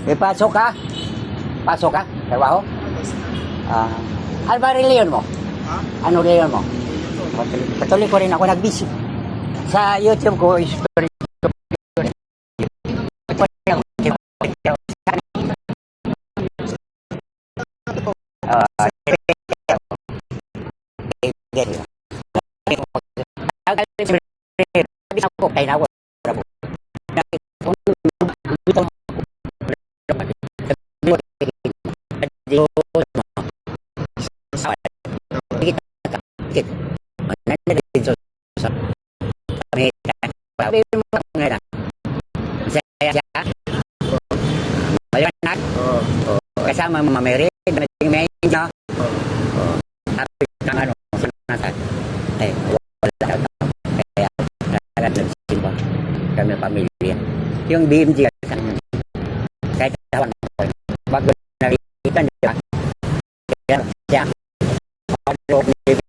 Pasok ka? Pasok ka? Trabaho? Ano ba reliyon mo? Ha? Ano reliyon mo? Katoliko rin ako, nag-visit. Sa YouTube ko, story. Kasama Mama Mary, dating may inyo. Tapos ng ano, sanasan. Ay, wala daw. Kaya, nagsimba kami pamilya. Yung BMG, kahit tawag ko, bago nakikita niya, kaya siya, bago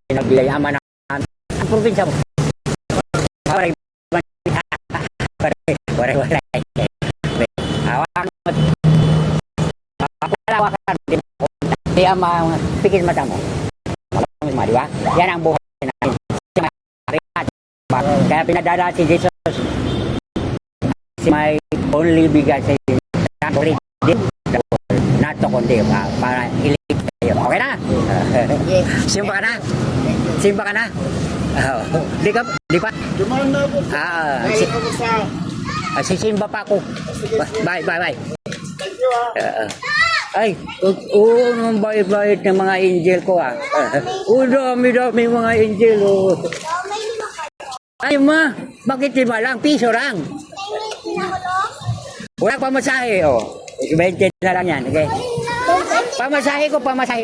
pinaglayaman ang probinsya mo. Waray. Awak mo. Hawakan din ako. Kaya pikir mata mo. Di ba? Yan ang buhay natin. Kaya pinadala si Jesus. Si my only bigay sa not to condemn. Para ilig kayo. Okay na? Simba ka na? Simba ka na? Di pa? Dumaan na po. Sisimba pa ako. Bye. Thank you Ay, nung bait-bait ng mga angel ko dami mga angel Ay bakit 5 lang? Piso lang. Wala pamasahe 20 na lang yan, okay? Pamasahe ko. Pamasahe.